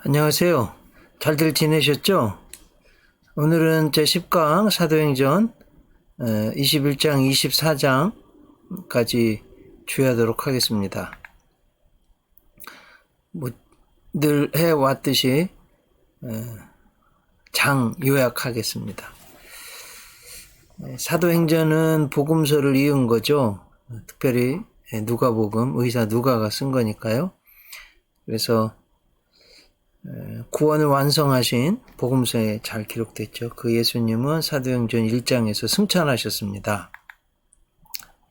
안녕하세요. 잘들 지내셨죠? 오늘은 제10강 사도행전 21장, 24장까지 주의하도록 하겠습니다. 늘 해왔듯이 장 요약하겠습니다. 사도행전은 복음서를 이은 거죠. 특별히 누가복음, 의사 누가가 쓴 거니까요. 그래서 구원을 완성하신 복음서에 잘 기록됐죠. 그 예수님은 사도행전 1장에서 승천하셨습니다.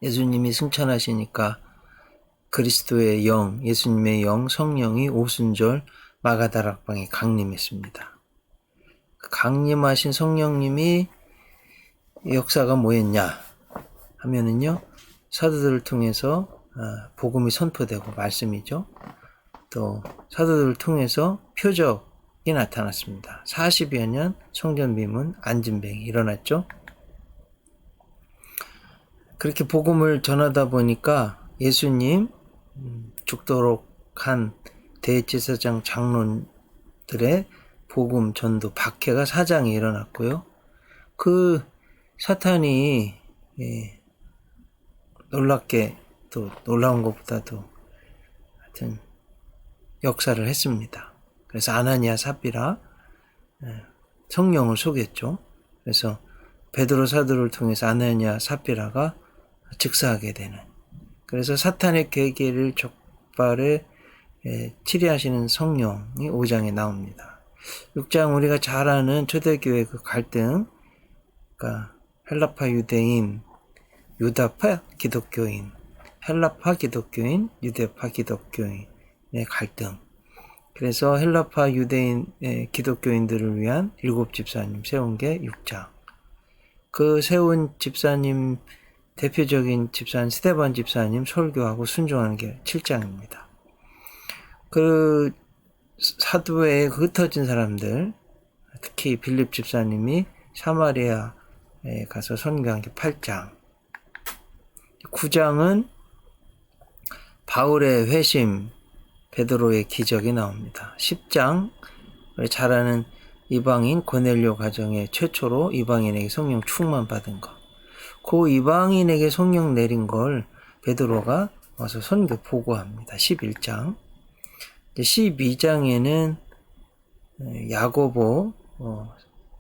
예수님이 승천하시니까 그리스도의 영, 예수님의 영, 성령이 오순절 마가다락방에 강림했습니다. 강림하신 성령님이 역사가 뭐였냐 하면은요, 사도들을 통해서 복음이 선포되고 말씀이죠. 또 사도들을 통해서 표적이 나타났습니다. 40여 년 성전 비문 안진뱅이 일어났죠. 그렇게 복음을 전하다 보니까 예수님 죽도록 한 대제사장 장로들의 복음 전도 박해가 사장이 일어났고요. 그 사탄이 놀랍게 또 놀라운 것보다도 하여튼 역사를 했습니다. 그래서 아나니아 삽비라 성령을 속였죠. 그래서 베드로 사도를 통해서 아나니아 삽비라가 즉사하게 되는, 그래서 사탄의 계계를 족발에 치리하시는 성령이 5장에 나옵니다. 6장 우리가 잘 아는 초대교회 그 갈등, 그러니까 헬라파 유대인, 유다파 기독교인, 헬라파 기독교인, 유대파 기독교인 갈등. 그래서 헬라파 유대인 기독교인들을 위한 7 집사님 세운 게 6장. 그 세운 집사님, 대표적인 집사님 스데반 집사님 설교하고 순종하는 게 7장입니다. 그 사도에 흩어진 사람들, 특히 빌립 집사님이 사마리아에 가서 선교한 게 8장. 9장은 바울의 회심, 베드로의 기적이 나옵니다. 10장, 잘 아는 이방인 고넬료 가정의 최초로 이방인에게 성령 충만 받은 것. 그 이방인에게 성령 내린 걸 베드로가 와서 선교 보고합니다. 11장. 12장에는 야고보,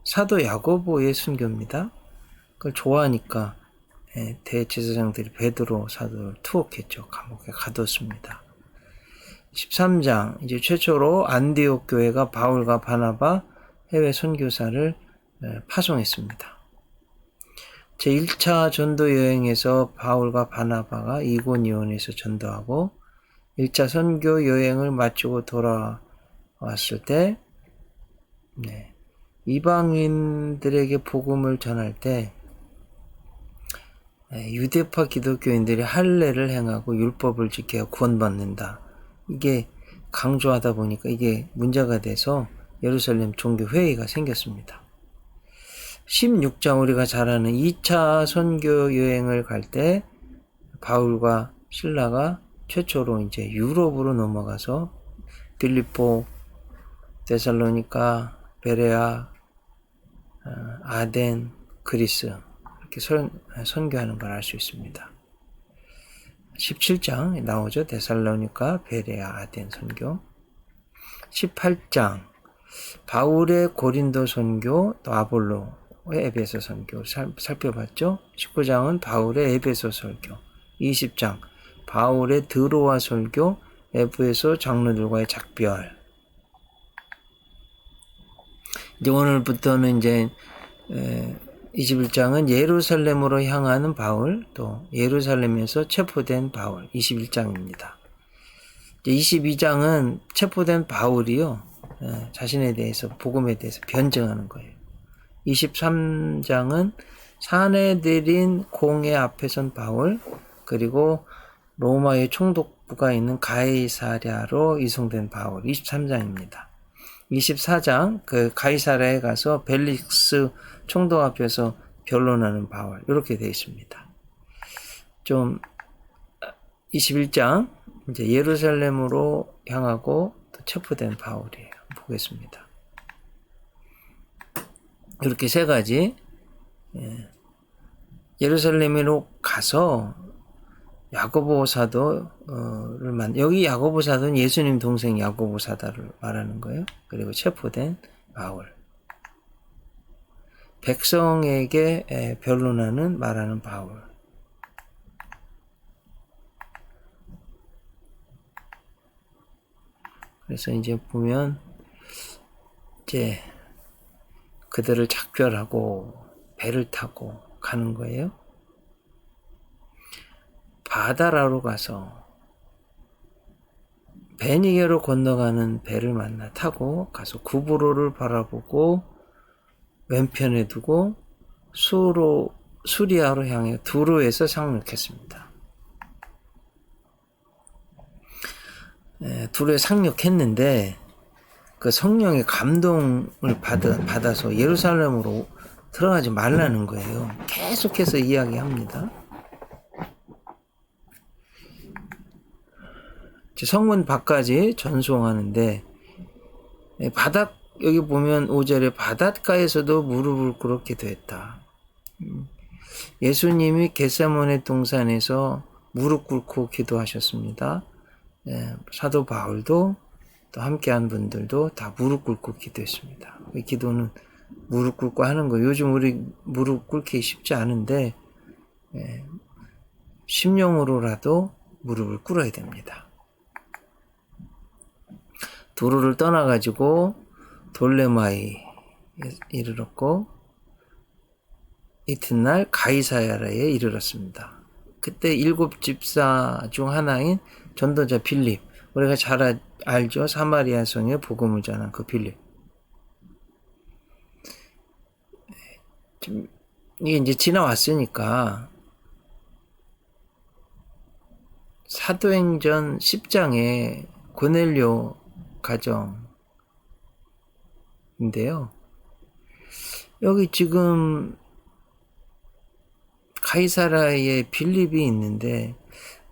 사도 야고보의 순교입니다. 그걸 좋아하니까 대제사장들이 베드로 사도를 투옥했죠. 감옥에 가뒀습니다. 13장, 이제 최초로 안디옥 교회가 바울과 바나바 해외 선교사를 파송했습니다. 제1차 전도 여행에서 바울과 바나바가 이고니온에서 전도하고 1차 선교 여행을 마치고 돌아왔을 때 이방인들에게 복음을 전할 때 유대파 기독교인들이 할례를 행하고 율법을 지켜야 구원받는다. 이게 강조하다 보니까 이게 문제가 돼서 예루살렘 종교회의가 생겼습니다. 16장 우리가 잘 아는 2차 선교 여행을 갈 때 바울과 실라가 최초로 이제 유럽으로 넘어가서 빌립보, 데살로니가, 베레아, 아덴, 그리스 이렇게 선교하는 걸 알 수 있습니다. 17장 나오죠. 데살로니가, 베레아, 아덴 선교. 18장 바울의 고린도 선교, 또 아볼로의 에베소 선교 살펴봤죠. 19장은 바울의 에베소 설교. 20장 바울의 드로아 설교, 에베소 장로들과의 작별. 이제 오늘부터는 이제 21장은 예루살렘으로 향하는 바울, 또 예루살렘에서 체포된 바울, 21장입니다. 22장은 체포된 바울이요, 자신에 대해서, 복음에 대해서 변증하는 거예요. 23장은 사내들인 공회 앞에 선 바울, 그리고 로마의 총독부가 있는 가이사랴로 이송된 바울, 23장입니다. 24장, 그 가이사랴에 가서 벨릭스 총독 앞에서 변론하는 바울, 이렇게 되어 있습니다. 21장, 이제 예루살렘으로 향하고 또 체포된 바울이에요. 보겠습니다. 이렇게 세 가지. 예루살렘으로 가서 야고보 사도를 여기 야고보 사도는 예수님 동생 야고보 사도를 말하는 거예요. 그리고 체포된 바울. 백성에게 변론하는 말하는 바울. 그래서 이제 보면 이제 그들을 작별하고 배를 타고 가는 거예요. 바다라로 가서 베니게로 건너가는 배를 만나 타고 가서 구브로를 바라보고 왼편에 두고 수리아로 향해 두로에서 상륙했습니다. 두로에 상륙했는데 그 성령의 감동을 받아서 예루살렘으로 들어가지 말라는 거예요. 계속해서 이야기합니다. 성문 밖까지 전송하는데 여기 보면 5절에 바닷가에서도 무릎을 꿇게 됐다. 예수님이 겟세마네 동산에서 무릎 꿇고 기도하셨습니다. 사도 바울도 또 함께한 분들도 다 무릎 꿇고 기도했습니다. 이 기도는 무릎 꿇고 하는 거, 요즘 우리 무릎 꿇기 쉽지 않은데 심령으로라도 무릎을 꿇어야 됩니다. 두로를 떠나가지고 돌레마에 이르렀고 이튿날 가이사야라에 이르렀습니다. 그때 7 집사 중 하나인 전도자 빌립, 우리가 잘 알죠? 사마리아 성에 복음을 전한 그 빌립. 이게 이제 지나왔으니까 사도행전 10장에 고넬료 가정인데요. 여기 지금 가이사라에 빌립이 있는데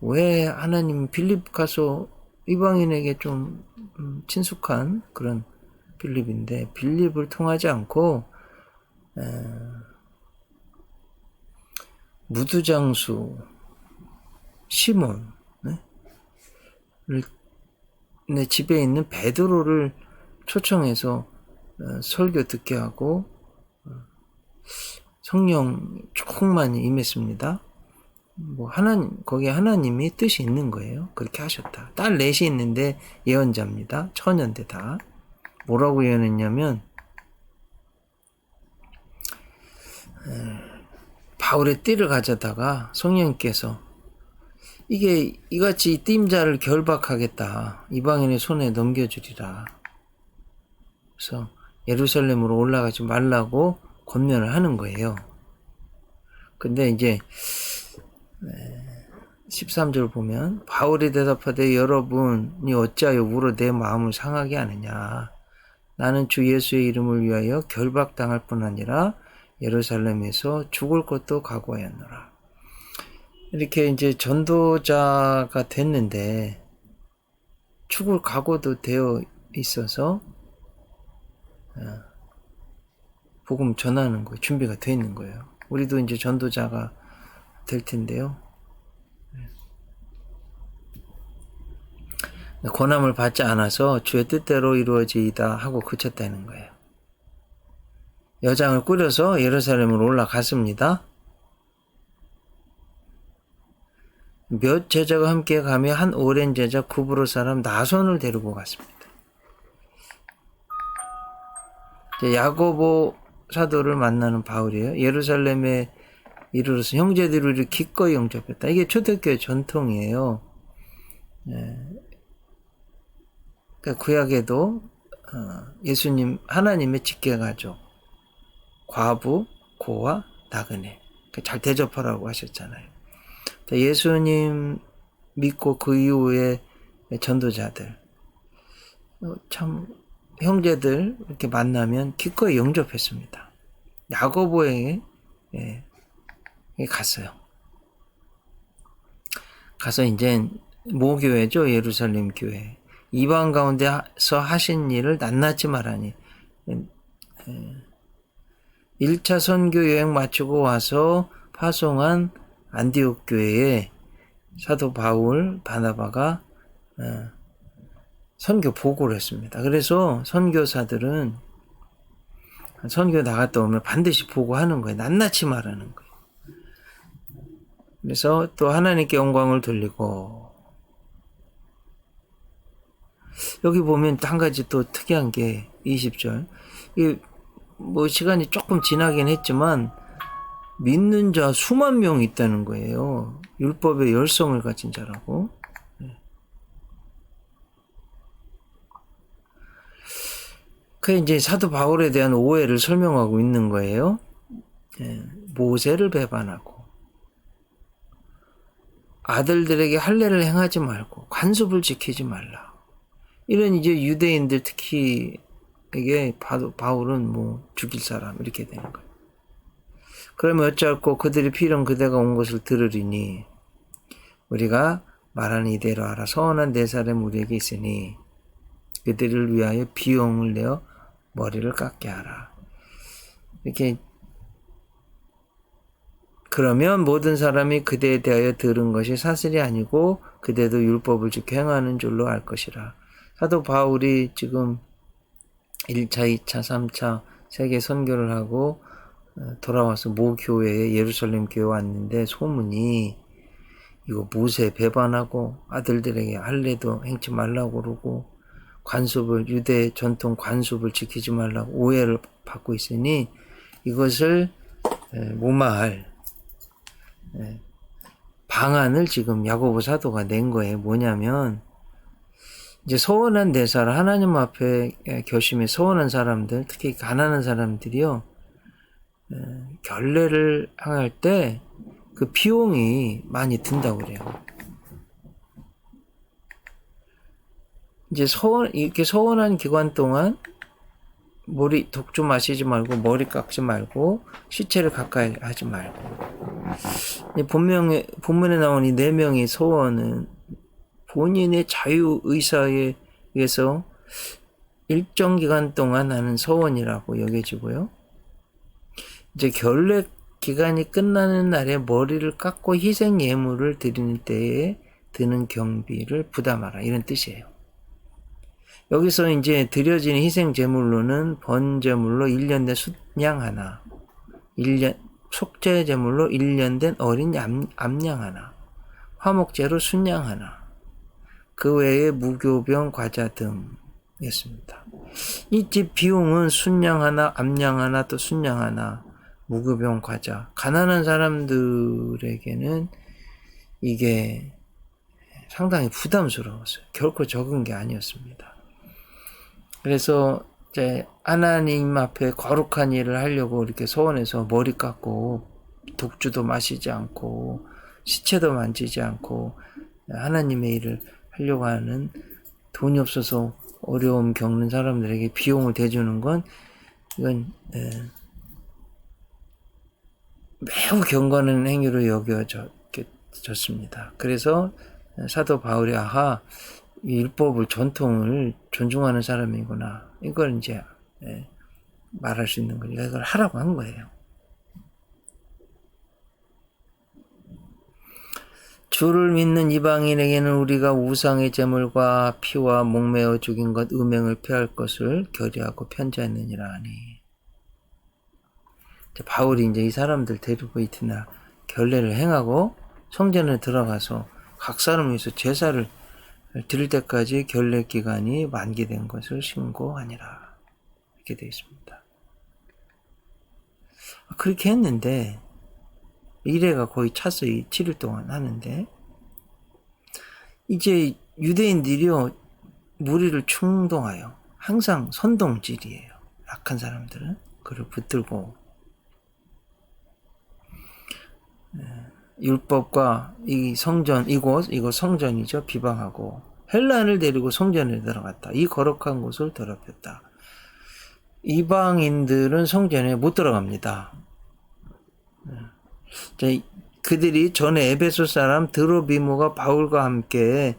왜 하나님 빌립 가서 이방인에게 좀 친숙한 그런 빌립인데 빌립을 통하지 않고 무두장수 시몬 집에 있는 베드로를 초청해서 설교 듣게 하고 성령 충만히 임했습니다. 거기에 하나님이 뜻이 있는 거예요. 그렇게 하셨다. 딸 넷이 있는데 예언자입니다. 처녀인데 다. 뭐라고 예언했냐면 바울의 띠를 가져다가 성령께서 이같이 띠임자를 결박하겠다. 이방인의 손에 넘겨주리라. 그래서 예루살렘으로 올라가지 말라고 권면을 하는 거예요. 근데 이제 13절 보면 바울이 대답하되 여러분이 어찌하여 울어 내 마음을 상하게 하느냐. 나는 주 예수의 이름을 위하여 결박당할 뿐 아니라 예루살렘에서 죽을 것도 각오하였노라. 이렇게 이제 전도자가 됐는데 죽을 각오도 되어 있어서 복음 전하는 거 준비가 되어 있는 거예요. 우리도 이제 전도자가 될 텐데요. 권함을 받지 않아서 주의 뜻대로 이루어지이다 하고 그쳤다는 거예요. 여장을 꾸려서 예루살렘으로 올라갔습니다. 몇 제자가 함께 가며 한 오랜 제자 구브로 사람 나손을 데리고 갔습니다. 야고보 사도를 만나는 바울이에요. 예루살렘에 이르러서 형제들을 기꺼이 영접했다. 이게 초대교회 전통이에요. 그러니까 구약에도 예수님 하나님의 직계가족 과부, 고와 나그네 잘 대접하라고 하셨잖아요. 예수님 믿고 그 이후에 전도자들 참 형제들 이렇게 만나면 기꺼이 영접했습니다. 야고보에게 갔어요. 가서 이제 모교회죠. 예루살렘 교회. 이방 가운데서 하신 일을 낱낱이 말하니 1차 선교 여행 마치고 와서 파송한 안디옥 교회에 사도 바울, 바나바가 선교 보고를 했습니다. 그래서 선교사들은 선교 나갔다 오면 반드시 보고하는 거예요. 낱낱이 말하는 거예요. 그래서 또 하나님께 영광을 돌리고, 여기 보면 한 가지 또 특이한 게 20절. 이게 뭐 시간이 조금 지나긴 했지만 믿는 자 수만 명 있다는 거예요. 율법의 열성을 가진 자라고. 그 이제 사도 바울에 대한 오해를 설명하고 있는 거예요. 모세를 배반하고 아들들에게 할례를 행하지 말고 관습을 지키지 말라. 이런 이제 유대인들 특히 이게 바울은 뭐 죽일 사람 이렇게 되는 거예요. 그러면 어찌할꼬 그들이 필연 그대가 온 것을 들으리니 우리가 말하는 이대로 하라. 서원한 네 사람 우리에게 있으니 그들을 위하여 비용을 내어 머리를 깎게 하라. 이렇게 그러면 모든 사람이 그대에 대하여 들은 것이 사실이 아니고 그대도 율법을 지켜 행하는 줄로 알 것이라. 사도 바울이 지금 1차, 2차, 3차 세계 선교를 하고 돌아와서 모 교회에 예루살렘 교회 왔는데 소문이 이거 모세 배반하고 아들들에게 할례도 행치 말라고 그러고 관습을 유대 전통 관습을 지키지 말라고 오해를 받고 있으니 이것을 무마할 방안을 지금 야고보 사도가 낸 거예요. 뭐냐면 이제 서원한 네 사람, 하나님 앞에 결심에 서원한 사람들, 특히 가난한 사람들이요, 결례를 행할 때 그 비용이 많이 든다고 그래요. 이제 이렇게 서원한 기간 동안 독주 마시지 말고 머리 깎지 말고 시체를 가까이 하지 말고. 본문에 나온 이 네 명의 서원은 본인의 자유 의사에 의해서 일정 기간 동안 하는 서원이라고 여겨지고요. 이제 결례 기간이 끝나는 날에 머리를 깎고 희생 예물을 드리는 때에 드는 경비를 부담하라, 이런 뜻이에요. 여기서 이제 드려지는 희생 제물로는 번제물로 1년 된 숫양 하나, 속죄 제물로 1년 된 어린 암양 하나, 화목제로 순양 하나, 그 외에 무교병 과자 등이었습니다. 이 집 비용은 순양 하나, 암양 하나, 또 순양 하나, 무교병 과자. 가난한 사람들에게는 이게 상당히 부담스러웠어요. 결코 적은 게 아니었습니다. 그래서 이제 하나님 앞에 거룩한 일을 하려고 이렇게 서원해서 머리 깎고 독주도 마시지 않고 시체도 만지지 않고 하나님의 일을 하려고 하는, 돈이 없어서 어려움 겪는 사람들에게 비용을 대주는 건 이건 매우 경건한 행위로 여겨졌습니다. 그래서 사도 바울이 율법을, 전통을 존중하는 사람이구나, 이걸 이제 말할 수 있는 거니까 이걸 하라고 한 거예요. 주를 믿는 이방인에게는 우리가 우상의 제물과 피와 목매어 죽인 것 음행을 피할 것을 결의하고 편지했느니라 하니. 바울이 이제 이 사람들 데리고 이튿날 결례를 행하고 성전에 들어가서 각 사람을 위해서 제사를 드릴 때까지 결례 기간이 만기된 것을 신고하니라, 이렇게 되어 있습니다. 그렇게 했는데 이래가 거의 차서 7일 동안 하는데, 이제 유대인들이요 무리를 충동하여 항상 선동질이에요. 악한 사람들은 그를 붙들고 율법과 이 성전, 이곳 성전이죠, 비방하고 헬란을 데리고 성전에 들어갔다. 이 거룩한 곳을 더럽혔다. 이방인들은 성전에 못 들어갑니다. 그들이 전에 에베소 사람 드로비모가 바울과 함께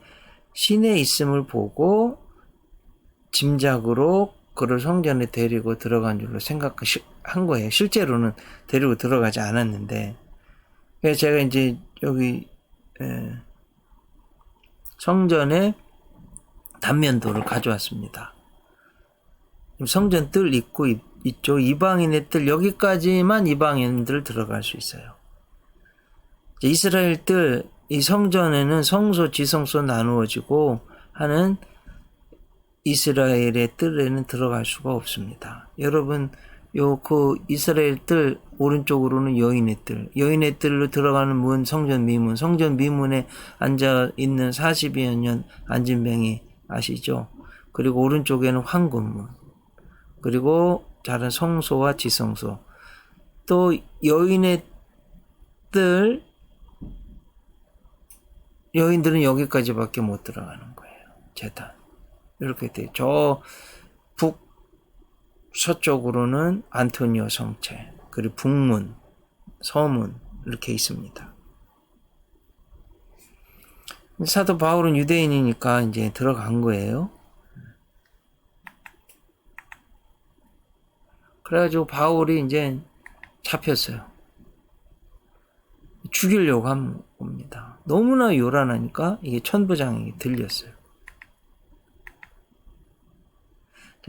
시내에 있음을 보고 짐작으로 그를 성전에 데리고 들어간 줄로 생각한 거예요. 실제로는 데리고 들어가지 않았는데, 그래서 제가 이제 여기 성전에 단면도를 가져왔습니다. 성전 뜰 입구 있죠. 이방인의 뜰, 여기까지만 이방인들 들어갈 수 있어요. 이스라엘 뜰, 이 성전에는 성소, 지성소 나누어지고 하는 이스라엘의 뜰에는 들어갈 수가 없습니다. 여러분, 이스라엘 뜰 오른쪽으로는 여인의 뜰로 들어가는 문, 성전 미문에 앉아 있는 40여 년 앉은 뱅이 아시죠? 그리고 오른쪽에는 황금문, 그리고 다른 성소와 지성소, 또 여인의 뜰, 여인들은 여기까지밖에 못 들어가는 거예요. 제단. 이렇게 돼요. 저 북서쪽으로는 안토니오 성체, 그리고 북문, 서문 이렇게 있습니다. 사도 바울은 유대인이니까 이제 들어간 거예요. 그래가지고 바울이 이제 잡혔어요. 죽이려고 한 겁니다. 너무나 요란하니까 이게 천부장에게 들렸어요.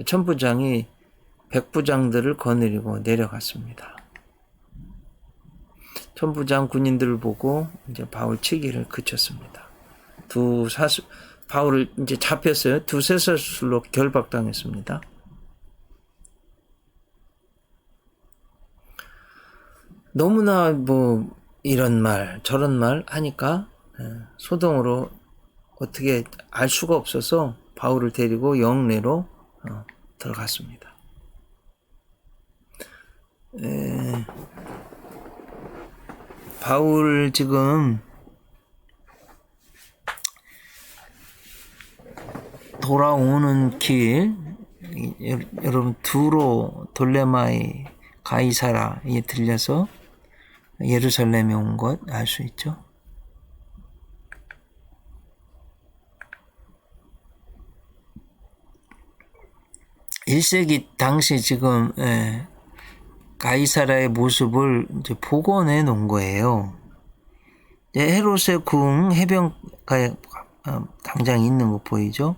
천부장이 백부장들을 거느리고 내려갔습니다. 천부장 군인들을 보고 이제 바울 치기를 그쳤습니다. 바울을 이제 잡혔어요. 두 쇠사슬로 결박당했습니다. 너무나 이런 말 저런 말 하니까 소동으로 어떻게 알 수가 없어서 바울을 데리고 영내로 들어갔습니다. 바울 지금 돌아오는 길, 여러분 두로, 돌레마이, 가이사라에 들려서 예루살렘에 온 것 알 수 있죠? (1세기) 당시 지금 가이사라의 모습을 이제 복원해 놓은 거예요. 헤롯의 궁 해변가에 당장 있는 거 보이죠?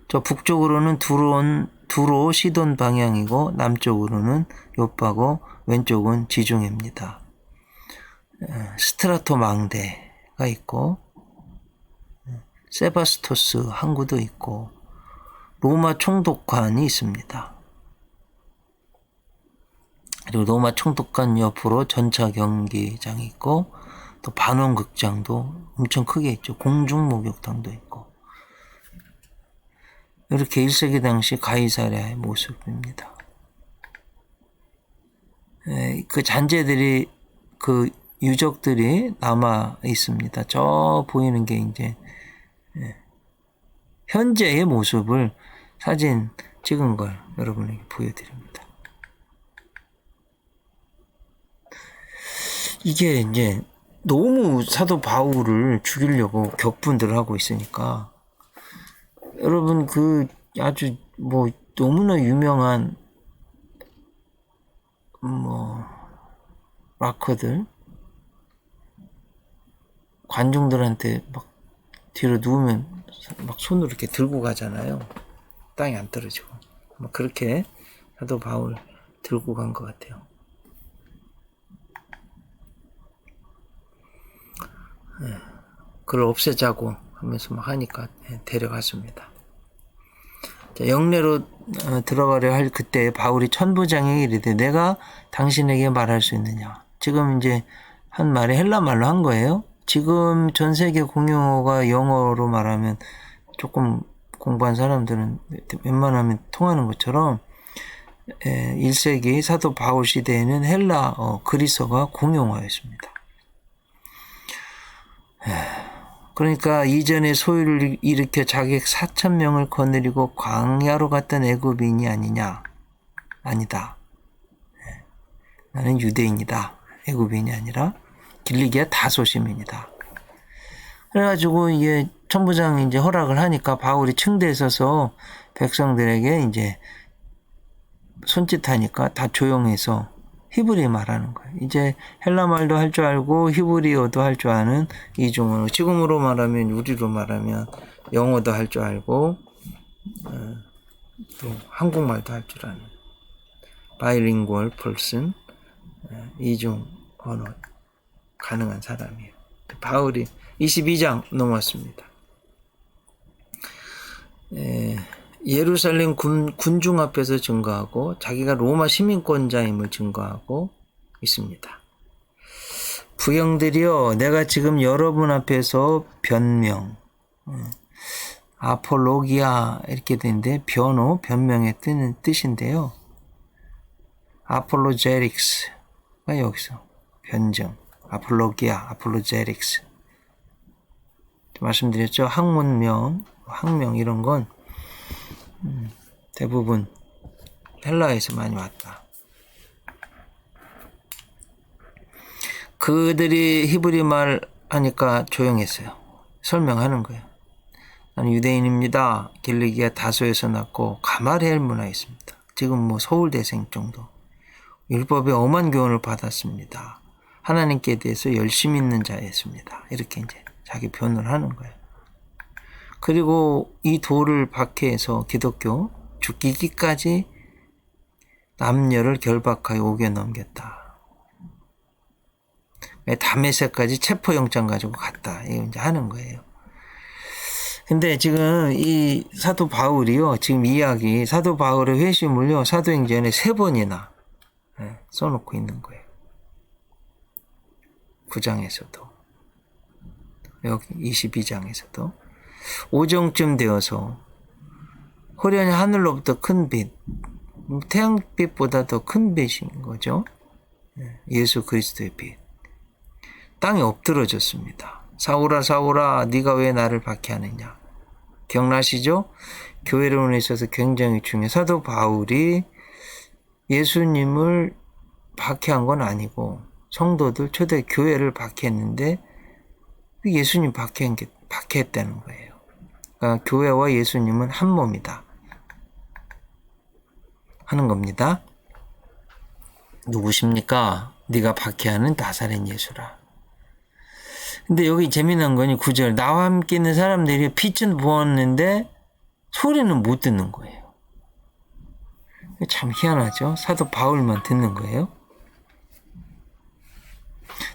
저 북쪽으로는 두로 시돈 방향이고 남쪽으로는 요빠고 왼쪽은 지중해입니다. 스트라토 망대가 있고 세바스토스 항구도 있고 로마 총독관이 있습니다. 그리고 로마 총독관 옆으로 전차 경기장이 있고 또 반원극장도 엄청 크게 있죠. 공중 목욕탕도 있고. 이렇게 1세기 당시 가이사랴의 모습입니다. 그 잔재들이, 그 유적들이 남아 있습니다. 저 보이는 게 이제 현재의 모습을 사진 찍은 걸 여러분에게 보여드립니다. 이게 이제 너무 사도 바울을 죽이려고 격분들을 하고 있으니까, 여러분 아주 너무나 유명한 락커들 관중들한테 막 뒤로 누우면 막 손으로 이렇게 들고 가잖아요. 땅이 안 떨어지고. 그렇게 사도 바울 들고 간 것 같아요. 그걸 없애자고 하면서 막 하니까 데려갔습니다. 자, 영내로 들어가려 할 그때 바울이 천부장에게 이르되 내가 당신에게 말할 수 있느냐. 지금 이제 한 말이 헬라 말로 한 거예요. 지금 전 세계 공용어가 영어로 말하면 조금 공부한 사람들은 웬만하면 통하는 것처럼 1세기 사도 바울 시대에는 헬라어, 그리스어가 공용어였습니다. 그러니까 이전에 소유를 일으켜 자객 4,000명을 거느리고 광야로 갔던 애굽인이 아니냐? 아니다. 나는 유대인이다. 애굽인이 아니라 길리기아 다소 시민이다. 그래가지고 이게 천부장이 이제 허락을 하니까 바울이 층대에 서서 백성들에게 이제 손짓하니까 다 조용해서 히브리 말하는 거예요. 이제 헬라 말도 할 줄 알고 히브리어도 할 줄 아는 이중으로, 지금으로 말하면 우리로 말하면 영어도 할 줄 알고 또 한국말도 할 줄 아는 바이링구얼 펄슨, 이중 언어 가능한 사람이에요. 바울이 22장 넘었습니다. 예루살렘 군중 앞에서 증거하고 자기가 로마 시민권자임을 증거하고 있습니다. 부형들이여, 내가 지금 여러분 앞에서 변명, 아폴로기아 이렇게 되는데 변호, 변명의 뜻인데요. 아폴로제릭스가 여기서 변정, 아폴로기아, 아폴로제릭스 말씀드렸죠. 학문명, 학명 이런 건 대부분 헬라에서 많이 왔다. 그들이 히브리 말 하니까 조용했어요. 설명하는 거예요. 나는 유대인입니다. 길리기아 다소에서 났고 가마리엘 문화에 있습니다. 지금 뭐 서울대생 정도. 율법에 엄한 교훈을 받았습니다. 하나님께 대해서 열심히 있는 자였습니다. 이렇게 이제 자기 변호를 하는 거예요. 그리고 이 도를 박해해서 기독교 죽이기까지 남녀를 결박하여 옥에 넘겼다. 다메섹까지 체포영장 가지고 갔다. 이거 이제 하는 거예요. 근데 지금 이 사도 바울이요, 지금 이야기, 사도 바울의 회심을요, 사도행전에 3번이나 써놓고 있는 거예요. 9장에서도, 여기 22장에서도. 오정쯤 되어서 호련히 하늘로부터 큰 빛, 태양빛보다 더 큰 빛인 거죠. 예수 그리스도의 빛. 땅에 엎드러졌습니다. 사울아 사울아 네가 왜 나를 박해하느냐. 기억나시죠? 교회론에 있어서 굉장히 중요해요. 사도 바울이 예수님을 박해한 건 아니고 성도들 초대 교회를 박해했는데 예수님 박해했다는 거예요. 그러니까 교회와 예수님은 한 몸이다 하는 겁니다. 누구십니까? 네가 박해하는 나사렛 예수라. 근데 여기 재미난 거니 9절, 나와 함께 있는 사람들이 빛은 보았는데 소리는 못 듣는 거예요. 참 희한하죠? 사도 바울만 듣는 거예요.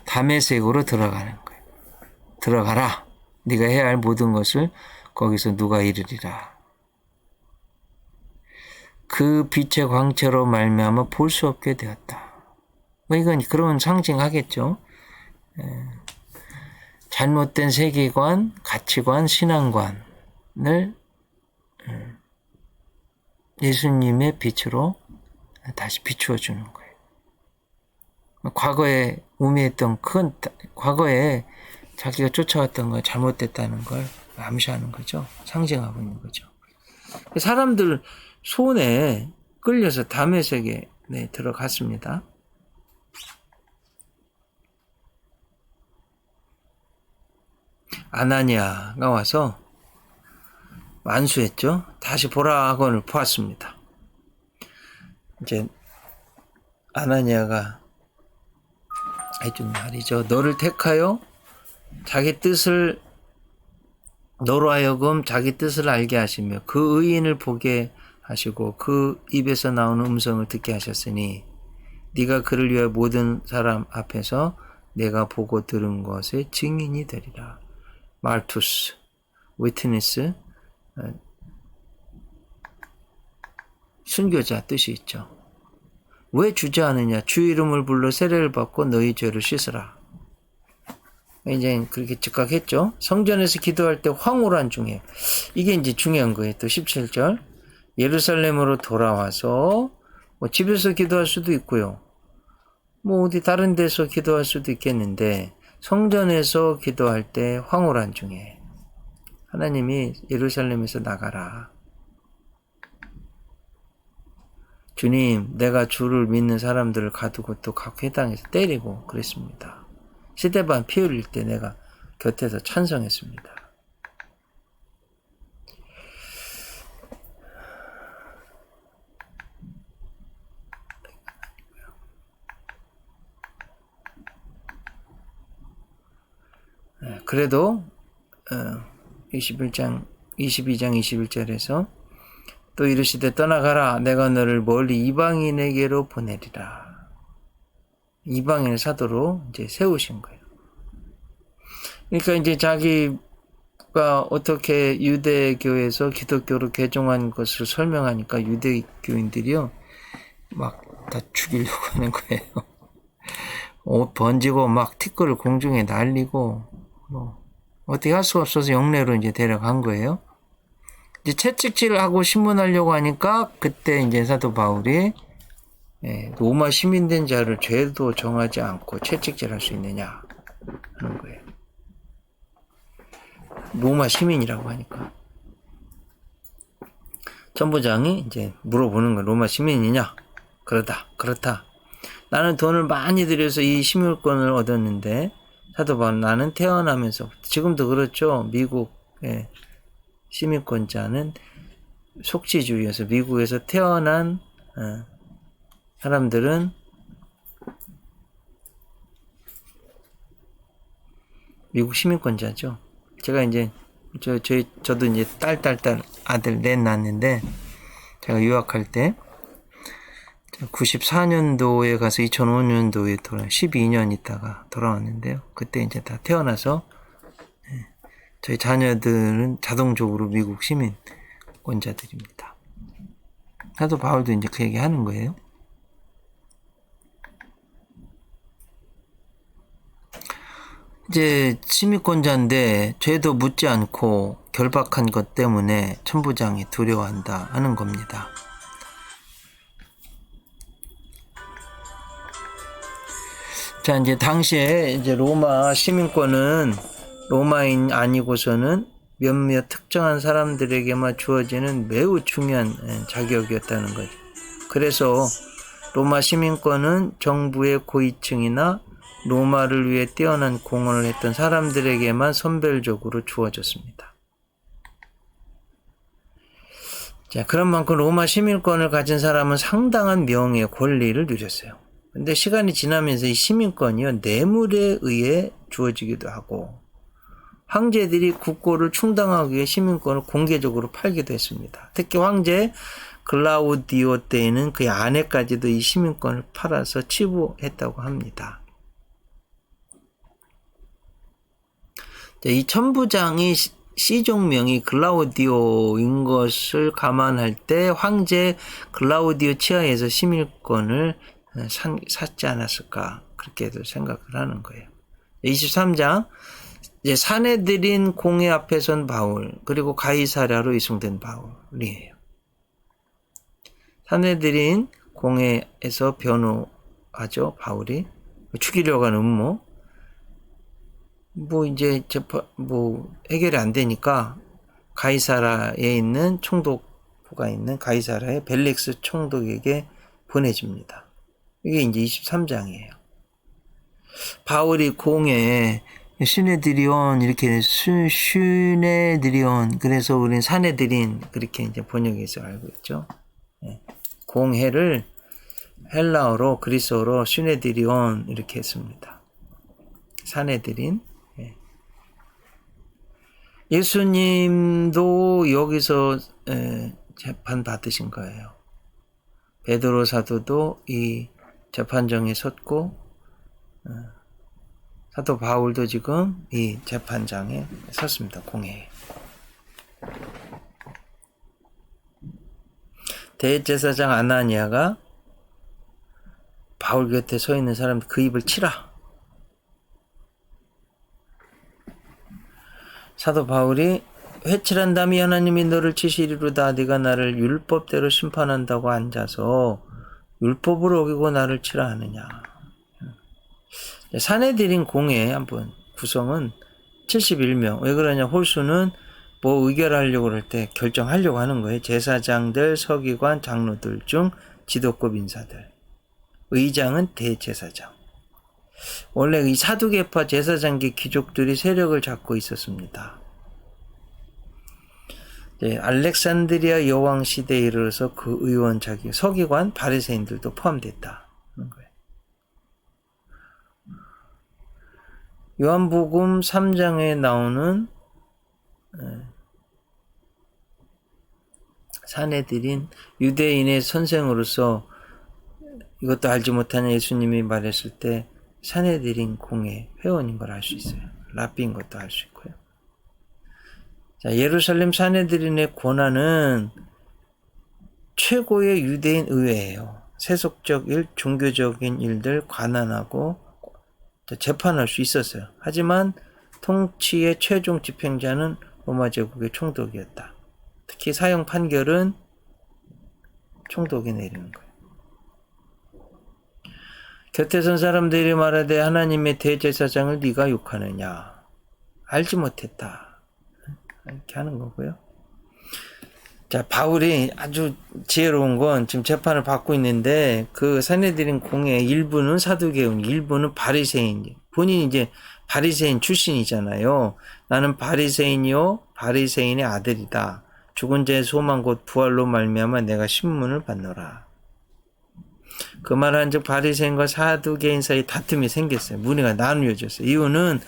다메섹으로 들어가는 거예요. 들어가라. 네가 해야 할 모든 것을 거기서 누가 이르리라. 그 빛의 광채로 말미암아 볼 수 없게 되었다. 뭐 이건 그런 상징하겠죠. 잘못된 세계관, 가치관, 신앙관을 예수님의 빛으로 다시 비추어 주는 거예요. 과거에 우매했던 과거에 자기가 쫓아왔던 거 잘못됐다는 걸 암시하는 거죠. 상징하고 있는 거죠. 사람들 손에 끌려서 다메섹에 들어갔습니다. 아나니아가 와서 만수했죠. 다시 보라건을 보았습니다. 이제 아나니아가 해준 말이죠. 너를 택하여 자기 뜻을, 너로 하여금 자기 뜻을 알게 하시며 그 의인을 보게 하시고 그 입에서 나오는 음성을 듣게 하셨으니 네가 그를 위하여 모든 사람 앞에서 내가 보고 들은 것의 증인이 되리라. 말투스, 위트니스, 순교자 뜻이 있죠. 왜 주저하느냐? 주 이름을 불러 세례를 받고 너희 죄를 씻으라. 이제 그렇게 즉각했죠. 성전에서 기도할 때 황홀한 중에, 이게 이제 중요한 거예요. 또 17절, 예루살렘으로 돌아와서 뭐 집에서 기도할 수도 있고요. 뭐 어디 다른 데서 기도할 수도 있겠는데 성전에서 기도할 때 황홀한 중에 하나님이 예루살렘에서 나가라. 주님, 내가 주를 믿는 사람들을 가두고 또 각 회당에서 때리고 그랬습니다. 시대반 피 흘릴 때 내가 곁에서 찬성했습니다. 그래도 22장 21절에서 또 이르시되 떠나가라 내가 너를 멀리 이방인에게로 보내리라. 이방인을 사도로 이제 세우신 거예요. 그러니까 이제 자기가 어떻게 유대교에서 기독교로 개종한 것을 설명하니까 유대교인들이요 막 다 죽이려고 하는 거예요. 옷 번지고 막 티끌을 공중에 날리고 뭐 어떻게 할 수 없어서 영내로 이제 데려간 거예요. 이제 채찍질을 하고 신문하려고 하니까 그때 이제 사도 바울이 로마 시민된 자를 죄도 정하지 않고 채찍질할 수 있느냐 하는 거예요. 로마 시민이라고 하니까 천부장이 이제 물어보는 거예요. 로마 시민이냐? 그렇다. 나는 돈을 많이 들여서 이 시민권을 얻었는데 사도 바울 나는 태어나면서 지금도 그렇죠. 미국의 시민권자는 속지주의여서 미국에서 태어난 사람들은 미국 시민권자죠. 제가 이제 저도 이제 딸 아들 넷 낳았는데 제가 유학할 때 94년도에 가서 2005년도에 12년 있다가 돌아왔는데요. 그때 이제 다 태어나서 저희 자녀들은 자동적으로 미국 시민권자들입니다. 사도 바울도 이제 그 얘기 하는 거예요. 이제 시민권자인데 죄도 묻지 않고 결박한 것 때문에 천부장이 두려워한다 하는 겁니다. 자, 이제 당시에 이제 로마 시민권은 로마인 아니고서는 몇몇 특정한 사람들에게만 주어지는 매우 중요한 자격이었다는 거죠. 그래서 로마 시민권은 정부의 고위층이나 로마를 위해 뛰어난 공헌을 했던 사람들에게만 선별적으로 주어졌습니다. 자, 그런 만큼 로마 시민권을 가진 사람은 상당한 명예, 권리를 누렸어요. 근데 시간이 지나면서 이 시민권이요, 뇌물에 의해 주어지기도 하고, 황제들이 국고를 충당하기 위해 시민권을 공개적으로 팔기도 했습니다. 특히 황제 글라우디오 때에는 그의 아내까지도 이 시민권을 팔아서 치부했다고 합니다. 이 천부장이 시종명이 글라우디오인 것을 감안할 때 황제 글라우디오 치하에서 시민권을 샀지 않았을까 그렇게도 생각을 하는 거예요. 23장 이제 사내들인 공회 앞에 선 바울 그리고 가이사랴로 이송된 바울이에요. 사내들인 공회에서 변호하죠. 바울이 죽이려고 하는 음모 이제 해결이 안 되니까 가이사라에 있는 총독부가 있는 가이사라의 벨릭스 총독에게 보내집니다. 이게 이제 23장이에요. 바울이 공회에 시네드리온 이렇게 시네드리온 그래서 우리는 사내들인 그렇게 이제 번역해서 알고 있죠. 공회를 헬라어로 그리스어로 시네드리온 이렇게 했습니다. 사내들인. 예수님도 여기서 재판 받으신 거예요. 베드로 사도도 이 재판정에 섰고 사도 바울도 지금 이 재판장에 섰습니다. 공회에. 대제사장 아나니아가 바울 곁에 서 있는 사람 그 입을 치라. 사도 바울이 회칠한다미 하나님이 너를 치시리로다. 네가 나를 율법대로 심판한다고 앉아서 율법을 어기고 나를 치라 하느냐. 사내들인 공회 한번 구성은 71명. 왜 그러냐? 홀수는 의결하려고 그럴 때 결정하려고 하는 거예요. 제사장들, 서기관, 장로들 중 지도급 인사들. 의장은 대제사장. 원래 이 사두개파 제사장계 귀족들이 세력을 잡고 있었습니다. 알렉산드리아 여왕 시대에 이르러서 그 의원 자격, 서기관, 바리새인들도 포함됐다. 요한복음 3장에 나오는 사내들인 유대인의 선생으로서 이것도 알지 못하는 예수님이 말했을 때 사내들인 공의 회원인 걸 알 수 있어요. 랍비인 것도 알 수 있고요. 자, 예루살렘 사내들인의 권한은 최고의 유대인 의회예요. 세속적 일, 종교적인 일들 관할하고 재판할 수 있었어요. 하지만 통치의 최종 집행자는 로마 제국의 총독이었다. 특히 사형 판결은 총독이 내리는 거예요. 곁에 선 사람들이 말하되 하나님의 대제사장을 네가 욕하느냐. 알지 못했다. 이렇게 하는 거고요. 자, 바울이 아주 지혜로운 건 지금 재판을 받고 있는데 그 사내들인 공의 일부는 사두개인, 일부는 바리새인. 본인이 이제 바리새인 출신이잖아요. 나는 바리새인이요 바리새인의 아들이다. 죽은 자의 소망 곧 부활로 말미암아 내가 신문을 받노라. 그 말한즉 바리새인과 사두개인 사이 다툼이 생겼어요. 문의가 나누어졌어요. 이유는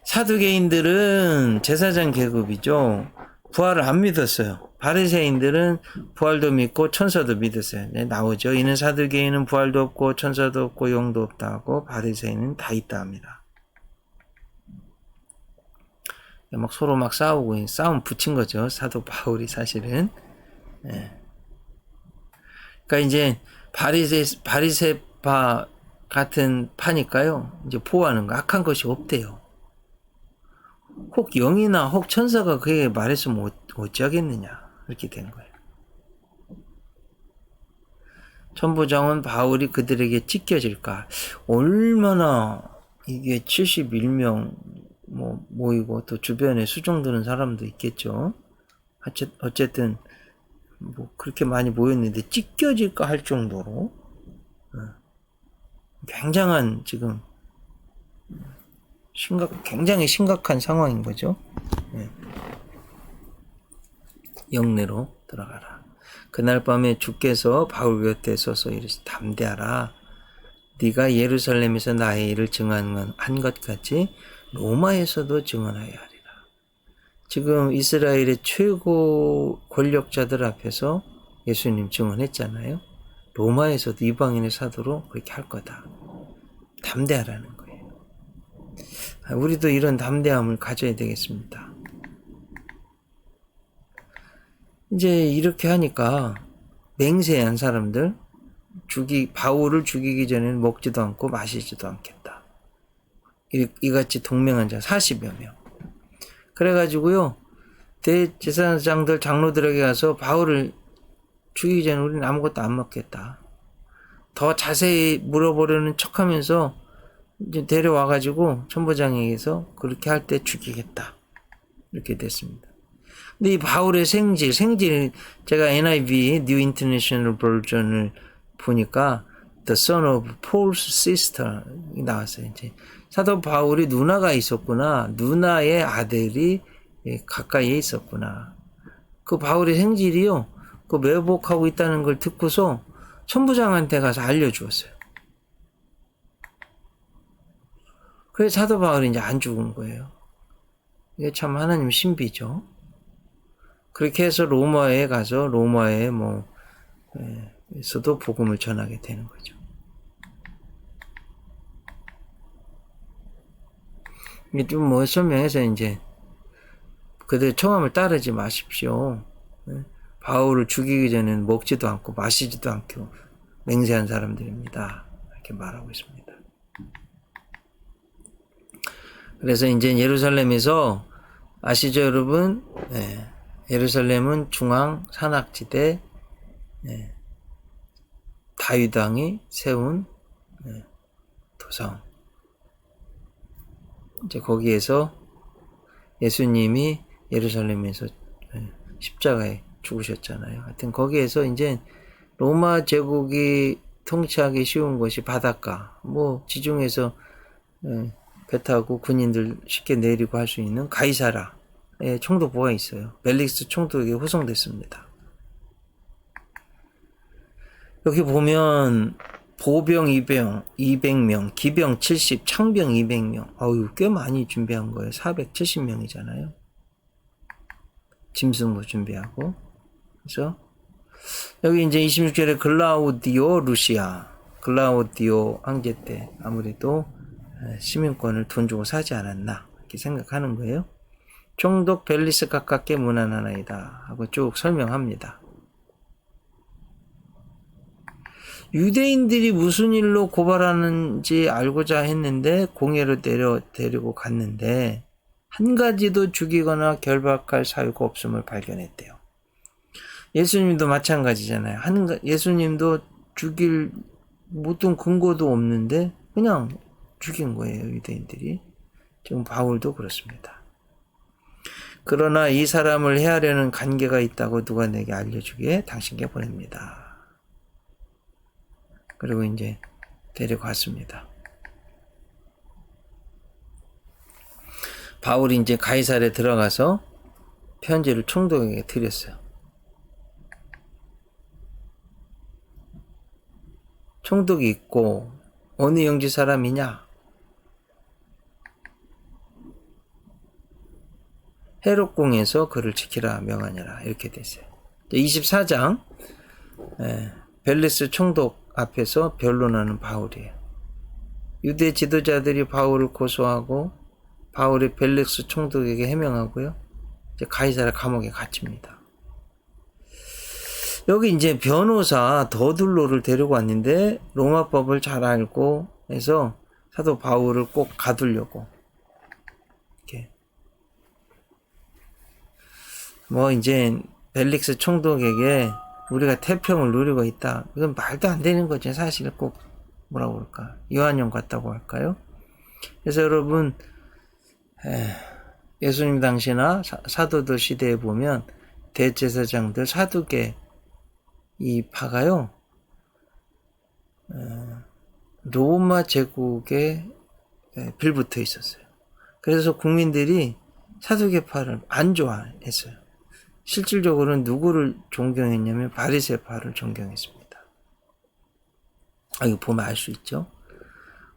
사두개인들은 제사장 계급이죠. 부활을 안 믿었어요. 바리새인들은 부활도 믿고 천사도 믿었어요. 네, 나오죠. 이는 사두개인은 부활도 없고 천사도 없고 영도 없다 하고 바리새인은 다 있다 합니다. 막 서로 막 싸우고 싸움 붙인 거죠. 사도 바울이 사실은. 네. 그러니까 이제 바리새파 같은 파니까요. 이제 보호하는 거 악한 것이 없대요. 혹 영이나 혹 천사가 그에게 말했으면 어찌하겠느냐. 이렇게 된 거예요. 천부장은 바울이 그들에게 찢겨질까. 얼마나 이게 71명 모이고 또 주변에 수종 드는 사람도 있겠죠. 어쨌든 그렇게 많이 모였는데 찢겨질까 할 정도로 굉장한 지금 굉장히 심각한 상황인 거죠. 영내로 들어가라. 그날 밤에 주께서 바울 곁에 서서 이르시 담대하라. 네가 예루살렘에서 나의 일을 증언한 것 같이 로마에서도 증언하여야 하리라. 지금 이스라엘의 최고 권력자들 앞에서 예수님 증언했잖아요. 로마에서도 이방인의 사도로 그렇게 할 거다. 담대하라는 거예요. 우리도 이런 담대함을 가져야 되겠습니다. 이제 이렇게 하니까 맹세한 사람들 바울을 죽이기 전에는 먹지도 않고 마시지도 않겠다. 이같이 동맹한 자 40여 명. 그래가지고요, 대제사장들 장로들에게 가서 바울을 죽이기 전에 우리는 아무것도 안 먹겠다. 더 자세히 물어보려는 척하면서 이제 데려와가지고 천부장에게서 그렇게 할 때 죽이겠다. 이렇게 됐습니다. 근데 이 바울의 생질 제가 NIV New International Version을 보니까 The son of Paul's sister 나왔어요. 이제 사도 바울이 누나가 있었구나. 누나의 아들이 가까이에 있었구나. 그 바울의 생질이요. 그 매복하고 있다는 걸 듣고서 천부장한테 가서 알려주었어요. 그래서 사도 바울이 이제 안 죽은 거예요. 이게 참 하나님 신비죠. 그렇게 해서 로마에 가서 로마에 에서도 복음을 전하게 되는 거죠. 이게 좀 설명해서 이제 그들 청함을 따르지 마십시오. 바울을 죽이기 전에는 먹지도 않고 마시지도 않고 맹세한 사람들입니다. 이렇게 말하고 있습니다. 그래서 이제 예루살렘에서 아시죠, 여러분? 예루살렘은 중앙 산악지대, 다윗 왕이 세운 도성. 이제 거기에서 예수님이 예루살렘에서 십자가에 죽으셨잖아요. 하여튼 거기에서 이제 로마 제국이 통치하기 쉬운 것이 바닷가, 지중해에서 배 타고 군인들 쉽게 내리고 할 수 있는 가이사라의 총독부가 있어요. 벨릭스 총독에게 후송됐습니다. 여기 보면 보병 200명, 기병 70, 창병 200명. 어우, 꽤 많이 준비한 거예요. 470명이잖아요. 짐승도 준비하고. 그래서 여기 이제 26절에 글라우디오 루시아, 글라우디오 황제 때 아무래도 시민권을 돈 주고 사지 않았나 이렇게 생각하는 거예요. 총독 벨리스 가깝게 무난하나이다 하고 쭉 설명합니다. 유대인들이 무슨 일로 고발하는지 알고자 했는데 공회로 데리고 갔는데 한 가지도 죽이거나 결박할 사유가 없음을 발견했대요. 예수님도 마찬가지잖아요. 예수님도 죽일 모든 근거도 없는데 그냥 죽인 거예요, 유대인들이. 지금 바울도 그렇습니다. 그러나 이 사람을 해하려는 관계가 있다고 누가 내게 알려주기에 당신께 보냅니다. 그리고 이제 데려갔습니다. 바울이 이제 가이사랴에 들어가서 편지를 총독에게 드렸어요. 총독이 있고 어느 영지 사람이냐? 헤롯궁에서 그를 지키라 명하니라 이렇게 됐어요. 24장 벨리스 총독 앞에서 변론하는 바울이에요. 유대 지도자들이 바울을 고소하고 바울이 벨리스 총독에게 해명하고요. 이제 가이사랴 감옥에 갇힙니다. 여기 이제 변호사 더둘로를 데리고 왔는데 로마법을 잘 알고 해서 사도 바울을 꼭 가두려고 이렇게 뭐 이제 벨릭스 총독에게 우리가 태평을 누리고 있다. 이건 말도 안 되는 거죠. 사실 꼭 뭐라고 그럴까? 요한형 같다고 할까요? 그래서 여러분 예수님 당시나 사도들 시대에 보면 대제사장들 사두개 이 파가요 로마 제국에 빌붙어 있었어요. 그래서 국민들이 사두개파를 안 좋아했어요. 실질적으로는 누구를 존경했냐면 바리새파를 존경했습니다. 이거 보면 알 수 있죠.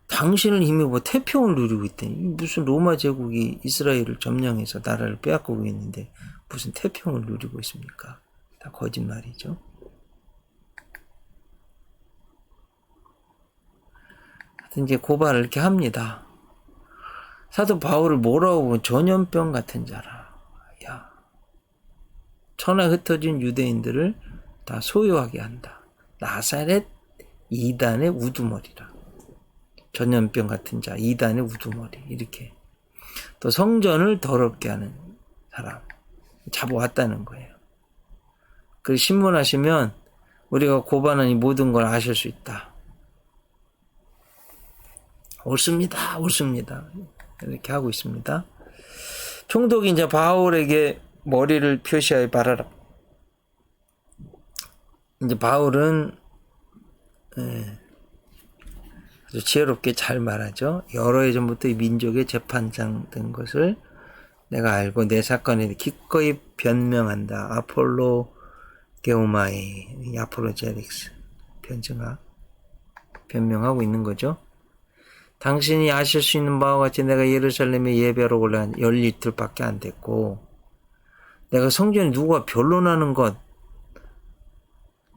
당신을 힘입어 태평을 누리고 있다니 무슨 로마 제국이 이스라엘을 점령해서 나라를 빼앗고 있는데 무슨 태평을 누리고 있습니까? 다 거짓말이죠. 하여튼 이제 고발을 이렇게 합니다. 사도 바울을 뭐라고 보면 전염병 같은 자라. 야, 천하 흩어진 유대인들을 다 소유하게 한다. 나사렛 이단의 우두머리라. 전염병 같은 자, 이단의 우두머리. 이렇게. 또 성전을 더럽게 하는 사람. 잡아왔다는 거예요. 그 신문하시면 우리가 고발한 이 모든 걸 아실 수 있다. 옳습니다. 옳습니다. 이렇게 하고 있습니다. 총독이 이제 바울에게 머리를 표시하여 바라라. 이제 바울은 아주 지혜롭게 잘 말하죠. 여러 해 전부터 이 민족의 재판장 된 것을 내가 알고 내 사건에 대해 기꺼이 변명한다. 아폴로 게오마이, 아폴로제릭스 변명하고 있는 거죠. 당신이 아실 수 있는 바와 같이 내가 예루살렘에 예배로 올라간 10이틀밖에 안 됐고 내가 성전에 누가 변론하는 것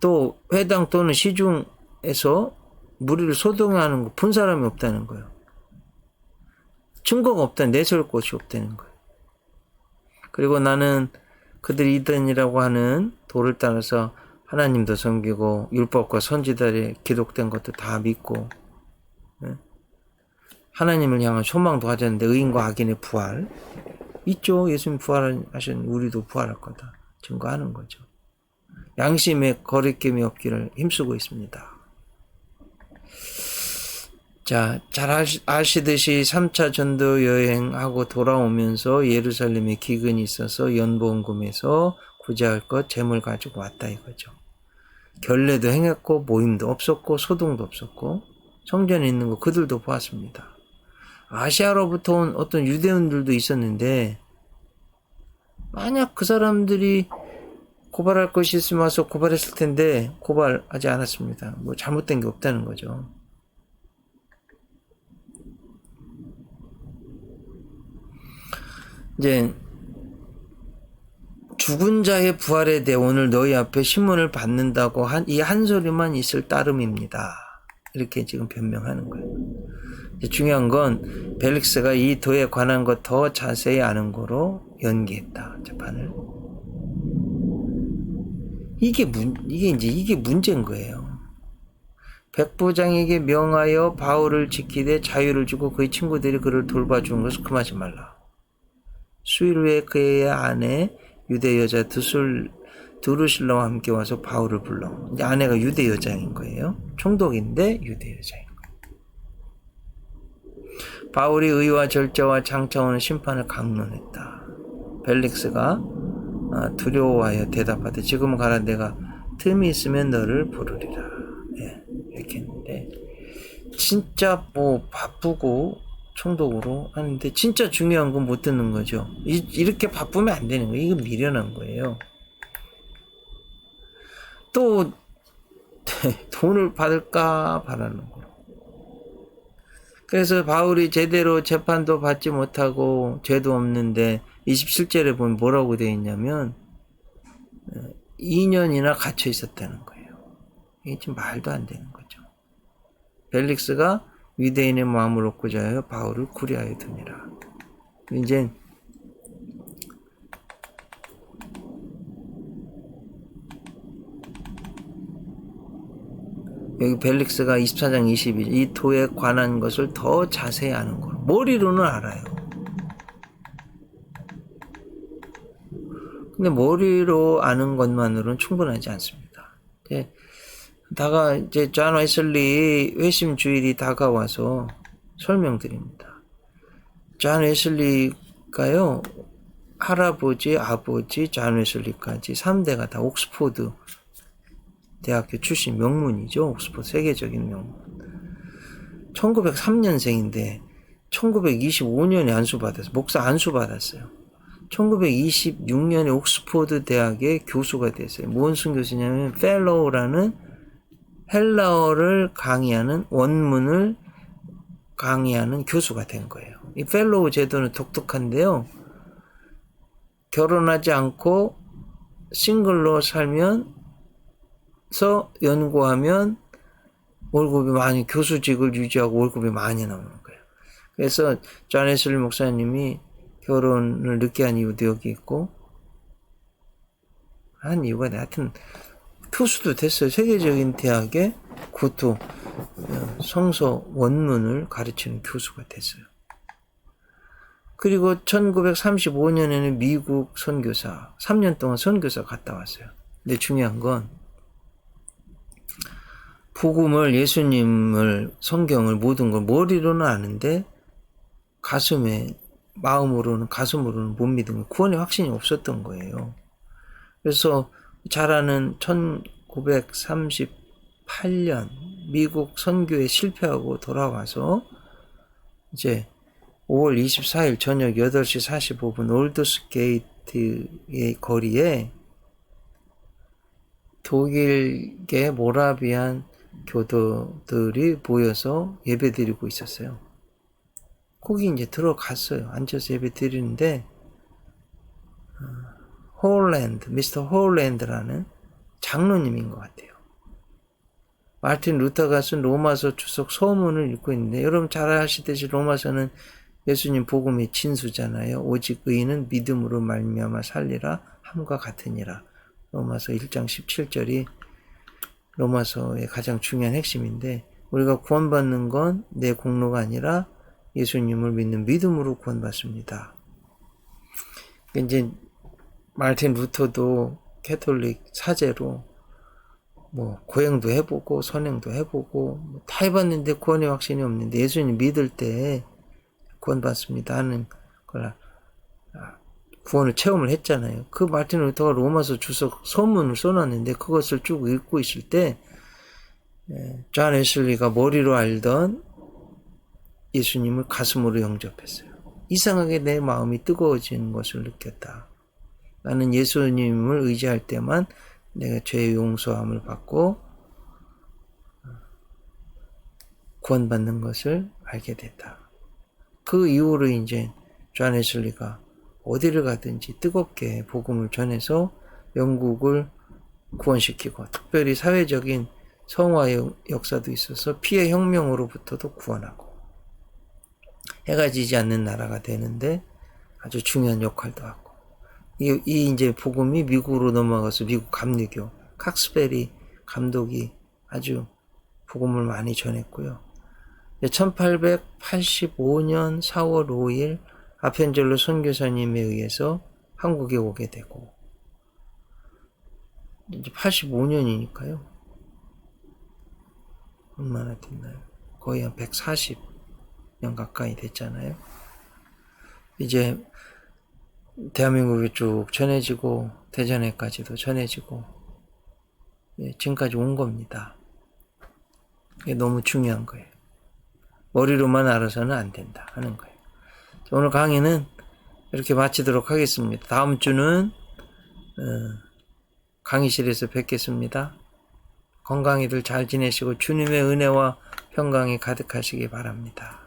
또 회당 또는 시중에서 무리를 소동하는 거 본 사람이 없다는 거예요. 증거가 없다. 내세울 곳이 없다는 거예요. 그리고 나는 그들이 이단이라고 하는 도를 따라서 하나님도 섬기고 율법과 선지자들이 기록된 것도 다 믿고 하나님을 향한 소망도 가졌는데 의인과 악인의 부활 있죠. 예수님 부활하신 우리도 부활할 거다. 증거하는 거죠. 양심에 거리낌이 없기를 힘쓰고 있습니다. 자, 잘 아시듯이 3차 전도 여행하고 돌아오면서 예루살렘에 기근이 있어서 연보금에서 구제할 것 재물 가지고 왔다 이거죠. 결례도 행했고 모임도 없었고 소동도 없었고 성전에 있는 거 그들도 보았습니다. 아시아로부터 온 어떤 유대인들도 있었는데 만약 그 사람들이 고발할 것이 있으면 와서 고발했을 텐데 고발하지 않았습니다. 뭐 잘못된 게 없다는 거죠. 이제 죽은 자의 부활에 대해 오늘 너희 앞에 신문을 받는다고 이 한 소리만 있을 따름입니다. 이렇게 지금 변명하는 거예요. 중요한 건 벨릭스가 이 도에 관한 것 더 자세히 아는 거로 연기했다. 재판을. 이게 문제인 거예요. 백부장에게 명하여 바울을 지키되 자유를 주고 그의 친구들이 그를 돌봐주는 것을 금하지 말라. 수일 후에 그의 아내 유대 여자 두루실라와 함께 와서 바울을 불러. 이제 아내가 유대 여자인 거예요. 총독인데 유대 여자인 거예요. 바울이 의와 절제와 장차오는 심판을 강론했다. 벨릭스가 두려워하여 대답하되 지금 가라 내가 틈이 있으면 너를 부르리라. 네, 이렇게 했는데 진짜 뭐 바쁘고 총독으로 하는데 진짜 중요한 건 못 듣는 거죠. 이렇게 바쁘면 안 되는 거예요. 이거 미련한 거예요. 또 돈을 받을까 바라는 거예요. 그래서 바울이 제대로 재판도 받지 못하고 죄도 없는데 27절에 보면 뭐라고 되어 있냐면 2년이나 갇혀 있었다는 거예요. 이게 지금 말도 안 되는 거죠. 벨릭스가 유대인의 마음을 얻고자 하여 바울을 구리하여 두니라. 이제 여기 벨릭스가 24장 22절 이 도에 관한 것을 더 자세히 아는 거로 머리로는 알아요. 근데 머리로 아는 것만으로는 충분하지 않습니다. 이제 존 웨슬리 회심 주일이 다가와서 설명드립니다. 존 웨슬리가요, 할아버지, 아버지, 존 웨슬리까지 3대가 다 옥스포드 대학교 출신 명문이죠. 옥스포드 세계적인 명문. 1903년생인데 1925년에 안수받았어요. 목사 안수받았어요. 1926년에 옥스포드 대학의 교수가 됐어요. 무슨 교수냐면 펠로우라는 헬라어를 강의하는 원문을 강의하는 교수가 된 거예요. 이 펠로우 제도는 독특한데요. 결혼하지 않고 싱글로 살면서 연구하면 월급이 많이 교수직을 유지하고 월급이 많이 나오는 거예요. 그래서 존 웨슬리 목사님이 결혼을 늦게 한 이유도 여기 있고 한 이유가 하여튼 교수도 됐어요. 세계적인 대학에 그것도 성서 원문을 가르치는 교수가 됐어요. 그리고 1935년에는 미국 선교사 3년 동안 선교사 갔다 왔어요. 근데 중요한 건 복음을 예수님을 성경을 모든 걸 머리로는 아는데 가슴으로는 못 믿은 거예요. 구원의 확신이 없었던 거예요. 그래서 잘 아는 1938년 미국 선교에 실패하고 돌아와서 이제 5월 24일 저녁 8시 45분 올드스 게이트의 거리에 독일계 모라비안 교도들이 모여서 예배드리고 있었어요. 거기 이제 들어갔어요. 앉아서 예배 드리는데 미스터 홀랜드라는 장로님인 것 같아요. 마르틴 루터가 쓴 로마서 주석 서문을 읽고 있는데 여러분 잘 아시듯이 로마서는 예수님 복음의 진수잖아요. 오직 의인은 믿음으로 말미암아 살리라 함과 같으니라. 로마서 1장 17절이 로마서의 가장 중요한 핵심인데 우리가 구원받는 건 내 공로가 아니라 예수님을 믿는 믿음으로 구원받습니다. 이제 마르틴 루터도 캐톨릭 사제로 뭐 고행도 해보고 선행도 해보고 다 해봤는데 구원의 확신이 없는데 예수님 믿을 때 구원받습니다 하는 걸 구원을 체험을 했잖아요. 그 마르틴 루터가 로마서 주석 서문을 써놨는데 그것을 쭉 읽고 있을 때 존 웨슬리가 머리로 알던 예수님을 가슴으로 영접했어요. 이상하게 내 마음이 뜨거워지는 것을 느꼈다. 나는 예수님을 의지할 때만 내가 죄의 용서함을 받고 구원받는 것을 알게 됐다. 그 이후로 이제 존 웨슬리가 어디를 가든지 뜨겁게 복음을 전해서 영국을 구원시키고, 특별히 사회적인 성화 역사도 있어서 피해 혁명으로부터도 구원하고, 해가 지지 않는 나라가 되는데 아주 중요한 역할도 하고, 이 이제 복음이 미국으로 넘어가서 미국 감리교 칵스베리 감독이 아주 복음을 많이 전했고요. 1885년 4월 5일 아펜젤로 선교사님에 의해서 한국에 오게 되고, 이제 85년이니까요. 얼마나 됐나요? 거의 한 140년 가까이 됐잖아요. 이제 대한민국이 쭉 전해지고 대전에까지도 전해지고, 지금까지 온 겁니다. 이게 너무 중요한 거예요. 머리로만 알아서는 안 된다 하는 거예요. 오늘 강의는 이렇게 마치도록 하겠습니다. 다음 주는 강의실에서 뵙겠습니다. 건강히들 잘 지내시고 주님의 은혜와 평강이 가득하시기 바랍니다.